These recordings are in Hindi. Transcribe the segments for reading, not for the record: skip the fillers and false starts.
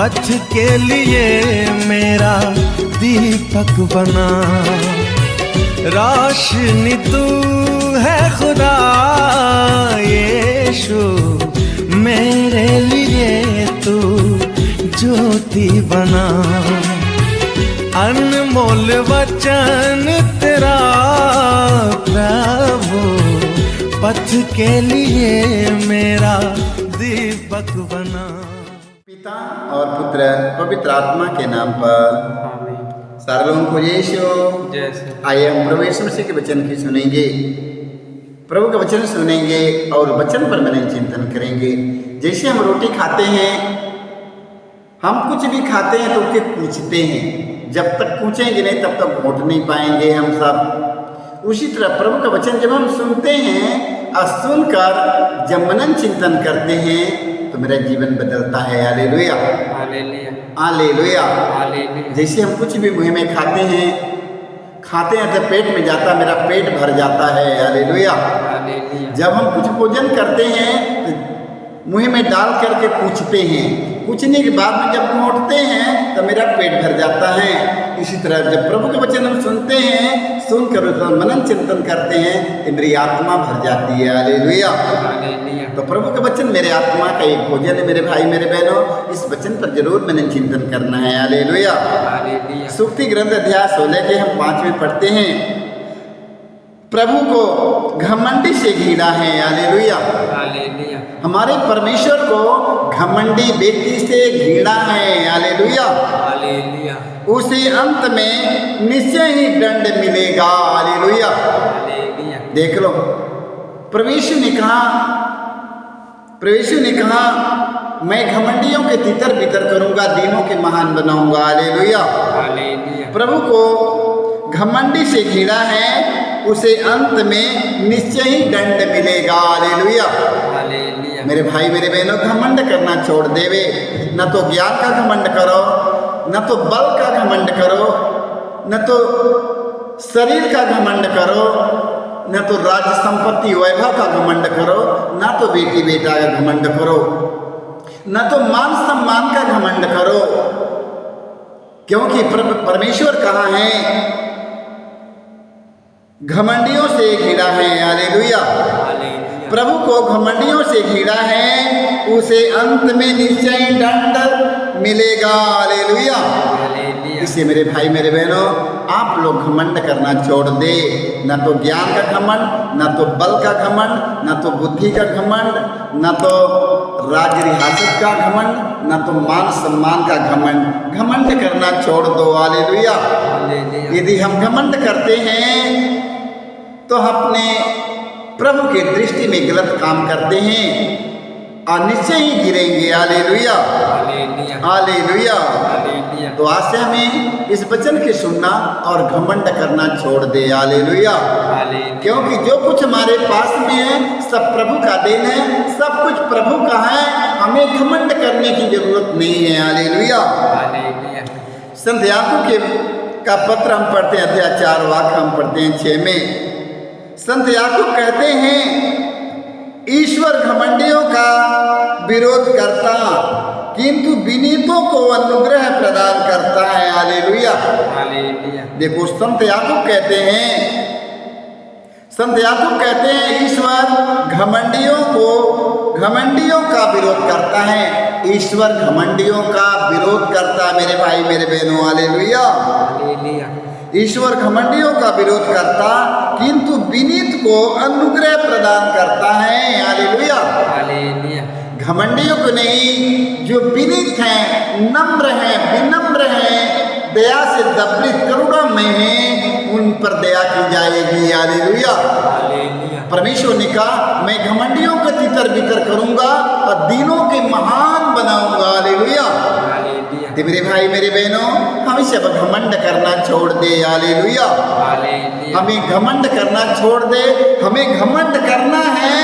पथ के लिए मेरा दीपक बना। रोशनी तू है खुदा यीशु, मेरे लिए तू ज्योति बना। अनमोल वचन तेरा प्रभु, पथ के लिए मेरा दीपक बना। पिता और पुत्र पवित्र आत्मा के नाम पर सारे लोगों को यीशु। आइए हम प्रभु यीशु मसीह के वचन की सुनेंगे, प्रभु का वचन सुनेंगे और वचन पर मनन चिंतन करेंगे। जैसे हम रोटी खाते हैं, हम कुछ भी खाते हैं तो उसके कूचते हैं, जब तक कूचेंगे नहीं तब तक घोट नहीं पाएंगे हम सब। उसी तरह प्रभु का वचन जब हम सुनते हैं और सुनकर जब मनन चिंतन करते हैं तो मेरा जीवन बदलता है। Hallelujah hallelujah. जैसे हम कुछ भी मुंह में खाते हैं तो पेट में जाता, मेरा पेट भर जाता है। हालेलुया। जब हम कुछ भोजन करते हैं तो मुंह में डाल करके कूचते हैं, कूचने के बाद में जब घोंटते हैं तो मेरा पेट भर जाता है। इसी तरह जब प्रभु के वचन हम सुनते हैं, सुनकर मनन चिंतन करते हैं तो मेरी आत्मा भर जाती है। हालेलुया। तो प्रभु का वचन मेरे आत्मा का एक भोजन है। मेरे भाई मेरे बहनों, इस वचन पर जरूर मनन चिंतन करना है। हालेलुया। सुक्ति ग्रंथ अध्याय 16 के हम 5 में पढ़ते हैं, प्रभु को घमंडी से घिरा है। हालेलुया। हमारे परमेश्वर को घमंडी व्यक्ति से घिरा है। हालेलुया। उसे अंत में निश्चय ही दंड मिलेगा। हालेलुया। देख लो, परमेश्वर ने कहा मैं घमंडियों के तितर बितर करूंगा, दीनों के महान बनाऊंगा। हालेलुया। प्रभु को घमंडी से घिरा है, उसे अंत में निश्चय ही दंड मिलेगा। हालेलुया। मेरे भाई मेरे बहनों, घमंड करना छोड़ देवे। न तो ज्ञान का घमंड करो, न तो बल का घमंड करो, न तो शरीर का घमंड करो, न तो राज्य संपत्ति वैभव का घमंड करो, न तो बेटी बेटा का घमंड करो, न तो मान सम्मान का घमंड करो। क्योंकि परमेश्वर कहाँ है? घमंडियों से घिरा है। हालेलुया। प्रभु को घमंडियों से घिरा है, उसे अंत में निश्चय दंड मिलेगा। हालेलुया। इसलिए मेरे भाई मेरे बहनों, आप लोग घमंड करना छोड़ दे। न तो ज्ञान का घमंड, न तो बल का घमंड, न तो बुद्धि का घमंड, न तो राज्य रियासत का घमंड, न तो मान सम्मान का घमंड। घमंड करना छोड़ दो। हालेलुया। यदि हम घमंड करते हैं तो अपने प्रभु के दृष्टि में गलत काम करते हैं और निश्चय ही गिरेंगे। Hallelujah hallelujah. तो आज से हमें इस वचन के सुनना और घमंड करना छोड़ दे। हालेलुया। क्योंकि जो कुछ हमारे पास में है सब प्रभु का देन है, सब कुछ प्रभु का है, हमें घमंड करने की जरूरत नहीं है। हालेलुया। संत याकूब का पत्र हम पढ़ते हैं, अध्याय 4 वाक्य हम पढ़ते हैं 6 में। संत याकूब कहते हैं, ईश्वर घमंडियों का विरोध करता किंतु विनीतों को अनुग्रह प्रदान करता है। हालेलुया। देखो, संत याकूब कहते हैं ईश्वर घमंडियों का विरोध करता है। ईश्वर घमंडियों का विरोध करता है। मेरे भाई मेरे बहनों, हालेलुया। ईश्वर घमंडियों का विरोध करता किंतु विनीत को अनुग्रह प्रदान करता है। हालेलुया। घमंडियों को नहीं, जो विनीत हैं, नम्र हैं, विनम्र हैं, दया से दबृत करुणामय हैं, उन पर दया की जाएगी। हालेलुया। परमेश्वर ने कहा मैं घमंडियों को तितर बितर करूंगा और दीनों के महान बनाऊंगा। हालेलुया। मेरे भाई मेरे बहनों, हम इसे अब घमंड करना छोड़ दे। हालेलुया। हमें घमंड करना छोड़ दे। हमें घमंड करना है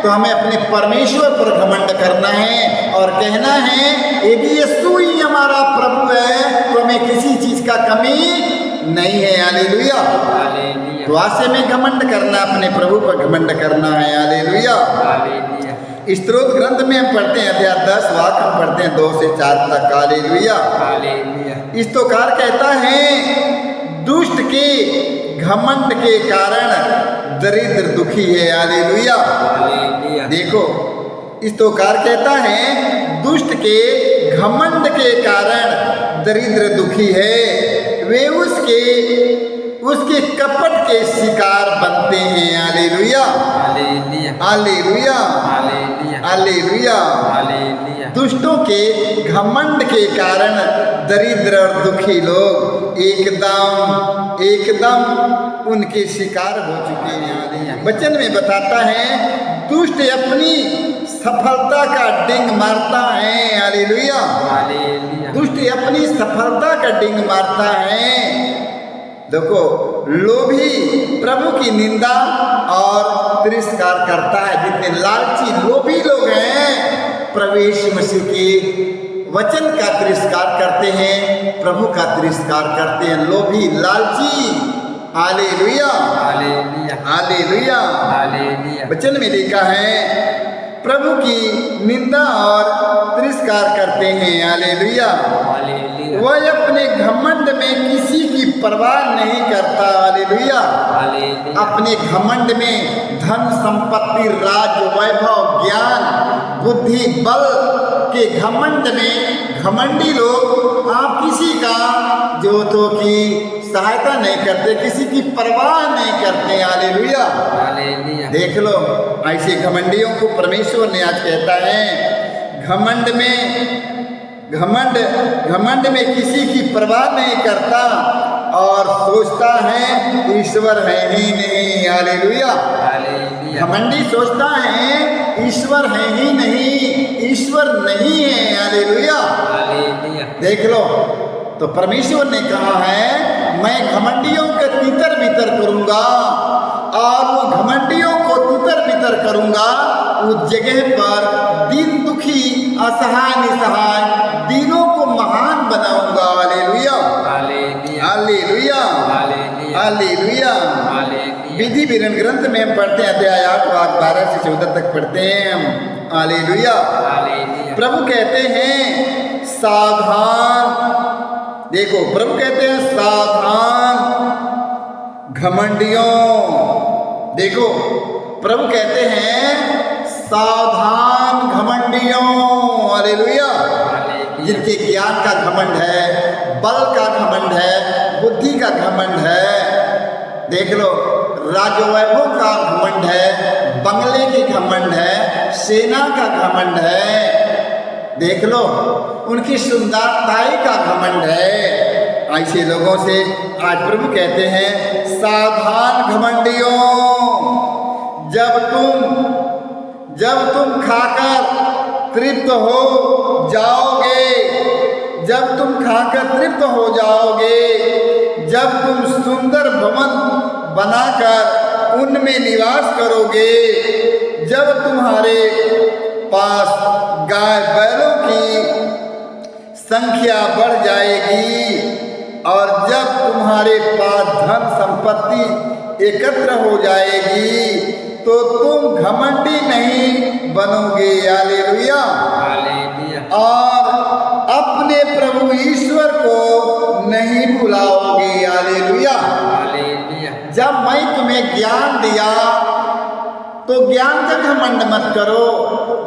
तो हमें अपने परमेश्वर पर घमंड करना है और कहना है यदि यीशु ही हमारा प्रभु है तो हमें किसी चीज का कमी नहीं है। हालेलुया। तो आज से हमें घमंड करना, अपने प्रभु पर घमंड करना है। हालेलुया। स्तोत्र ग्रंथ में हम पढ़ते हैं अध्याय 10 वाक्य हम पढ़ते हैं 2 से 4 तक। हालेलुया। स्तोत्रकार कहता है दुष्ट के घमंड के कारण दरिद्र दुखी है। हालेलुया। देखो स्तोत्रकार कहता है दुष्ट के घमंड के कारण दरिद्र दुखी है, वे उसके कपट के शिकार बनते हैं। हालेलुया। हालेलुया। हालेलुया। दुष्टों के घमंड के कारण दरिद्र और दुखी लोग एकदम उनके शिकार हो चुके हैं। वचन में बताता है दुष्ट अपनी सफलता का डिंग मारता है। हालेलुया। दुष्ट अपनी सफलता का डिंग मारता है। देखो लोभी प्रभु की निंदा और तिरस्कार करता है। जितने लालची लोभी लोग हैं प्रभु यीशु मसीह के वचन का तिरस्कार करते हैं, प्रभु का तिरस्कार करते हैं। लोभी लालची। हालेलुया। हालेलुया। वचन में लिखा है प्रभु की निंदा और तिरस्कार करते हैं। हालेलुया। वह अपने घमंड में किसी की परवाह नहीं करता। हालेलुया। अपने घमंड में धन संपत्ति राज वैभव ज्ञान बुद्धि बल के घमंड में घमंडी लोग आप किसी का जरूरतों की सहायता नहीं करते, किसी की परवाह नहीं करते। हालेलुया। देख लो ऐसे घमंडियों को परमेश्वर ने आज कहता है घमंड में किसी की परवाह नहीं करता और सोचता है ईश्वर है ही नहीं। हालेलुया। घमंडी सोचता है ईश्वर है ही नहीं, ईश्वर नहीं है। हालेलुया। देख लो तो परमेश्वर ने कहा है मैं घमंडियों के तितर बितर करूंगा और वो घमंडियों को तितर बितर करूंगा। उस जगह पर दीन दुखी असहाय निसहाय दीनों को महान बनाऊंगा। हालेलुया। हालेलुया। हालेलुया। विधि विवरण ग्रंथ में हम पढ़ते हैं अध्याय 8 वाक्य 12 से 14 तक पढ़ते हैं हम। हालेलुया। प्रभु कहते हैं सावधान। देखो प्रभु कहते हैं सावधान घमंडियों। देखो प्रभु कहते हैं सावधान घमंडियों। हालेलुया। जिनके ज्ञान का घमंड है, बल का घमंड है, बुद्धि का घमंड है। देख लो राजवैभव का घमंड है, बंगले के घमंड है, सेना का घमंड है। देख लो उनकी सुंदरताई का घमंड है। ऐसे लोगों से आज प्रभु कहते हैं सावधान घमंडियों। जब तुम खाकर तृप्त हो जाओगे, जब तुम खाकर तृप्त हो जाओगे, जब तुम सुंदर भवन बनाकर उनमें निवास करोगे, जब तुम्हारे पास गाय बैलों की संख्या बढ़ जाएगी और जब तुम्हारे पास धन संपत्ति एकत्र हो जाएगी तो तुम घमंडी नहीं बनोगे। हालेलुया। और अपने प्रभु ईश्वर को नहीं भुलाओगे। हालेलुया। जब मैं तुम्हें ज्ञान दिया तो ज्ञान का घमंड मत करो।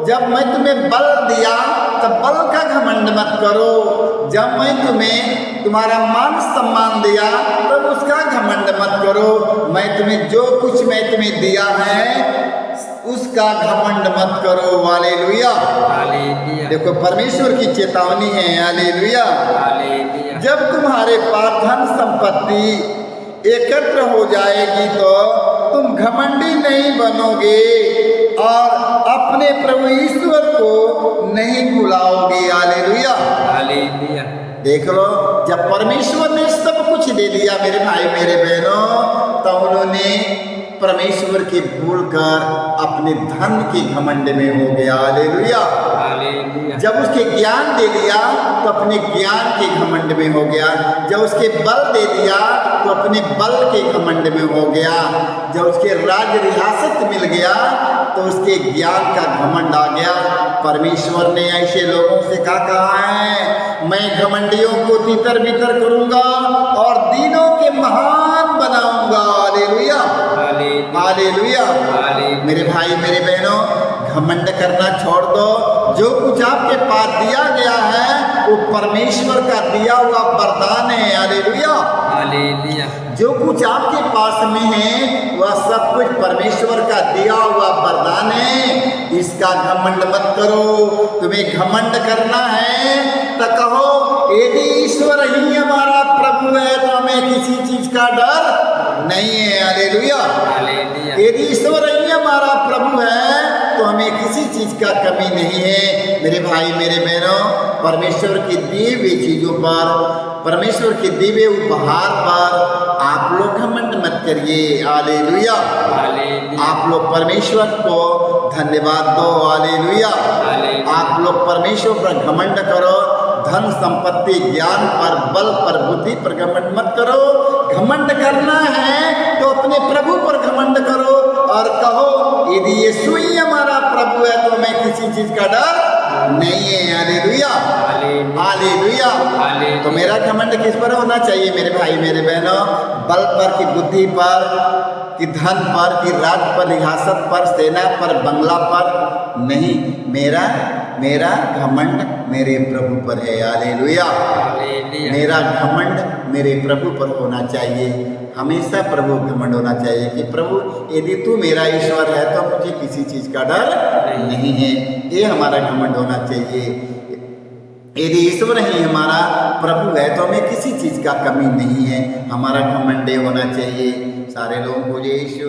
जब मैं तुम्हें बल दिया तो बल का घमंड मत करो। जब मैं तुम्हें तुम्हारा मान सम्मान दिया तब उसका घमंड मत करो। मैं तुम्हें जो कुछ मैं तुम्हें दिया है उसका घमंड मत करो। हालेलुया। देखो परमेश्वर की चेतावनी है। हालेलुया। जब तुम्हारे पास धन संपत्ति एकत्र हो जाएगी तो तुम घमंडी नहीं बनोगे और अपने प्रभु ईश्वर को नहीं भुलाओगे। हालेलुया। देख लो जब परमेश्वर ने सब कुछ दे दिया मेरे भाई मेरे बहनों, तो उन्होंने परमेश्वर की भूल कर अपने धन के घमंड में हो गया। हालेलुया। जब उसके ज्ञान दे दिया तो अपने ज्ञान के घमंड में हो गया। जब उसके बल दे दिया तो अपने बल के घमंड में हो गया। जब उसके राज रियासत मिल गया तो उसके ज्ञान का घमंड आ गया। परमेश्वर ने ऐसे लोगों से क्या कहा है, मैं घमंडियों को तितर बितर करूंगा और दीनों के महान बनाऊंगा। Hallelujah, hallelujah. मेरे भाई मेरे बहनों, घमंड करना छोड़ दो। जो कुछ आपके पास दिया गया है वो परमेश्वर का दिया हुआ वरदान है। Hallelujah, hallelujah. जो कुछ आपके पास में है वह सब कुछ परमेश्वर का दिया हुआ वरदान है। इसका घमंड मत करो। तुम्हें घमंड करना है तो कहो, यदि ईश्वर ही हमारा प्रभु है तो हमें किसी चीज का डर नहीं है। Hallelujah, hallelujah. यदि ईश्वर ही हमारा प्रभु है तो हमें किसी चीज का कमी नहीं है। मेरे भाई मेरे बहनों, परमेश्वर की दी हुई चीजों पर, परमेश्वर के दिव्य उपहार पर आप लोग घमंड मत करिए। हालेलुया, आप लोग परमेश्वर को धन्यवाद दो। हालेलुया, आप लोग परमेश्वर पर घमंड करो। धन संपत्ति ज्ञान पर, बल पर, बुद्धि पर घमंड मत करो। घमंड करना है तो अपने प्रभु पर घमंड करो और कहो, यदि यीशु ही हमारा प्रभु है तो हमें किसी चीज का डर नहीं है। Hallelujah, hallelujah. तो मेरा घमंड किस पर होना चाहिए मेरे भाई मेरे बहनों? बल पर, की बुद्धि पर, कि धन पर, कि राज पर, रियासत पर, सेना पर, बंगला पर नहीं। मेरा घमंड मेरे प्रभु पर है। हालेलुया, मेरा घमंड मेरे प्रभु पर होना चाहिए। हमेशा प्रभु घमंड होना चाहिए कि प्रभु यदि तू मेरा ईश्वर है तो मुझे किसी चीज का डर नहीं है। ये हमारा घमंड होना चाहिए। यदि ईश्वर ही हमारा प्रभु है तो हमें किसी चीज का कमी नहीं है। हमारा घमंड होना चाहिए। सारे लोगों को यीशु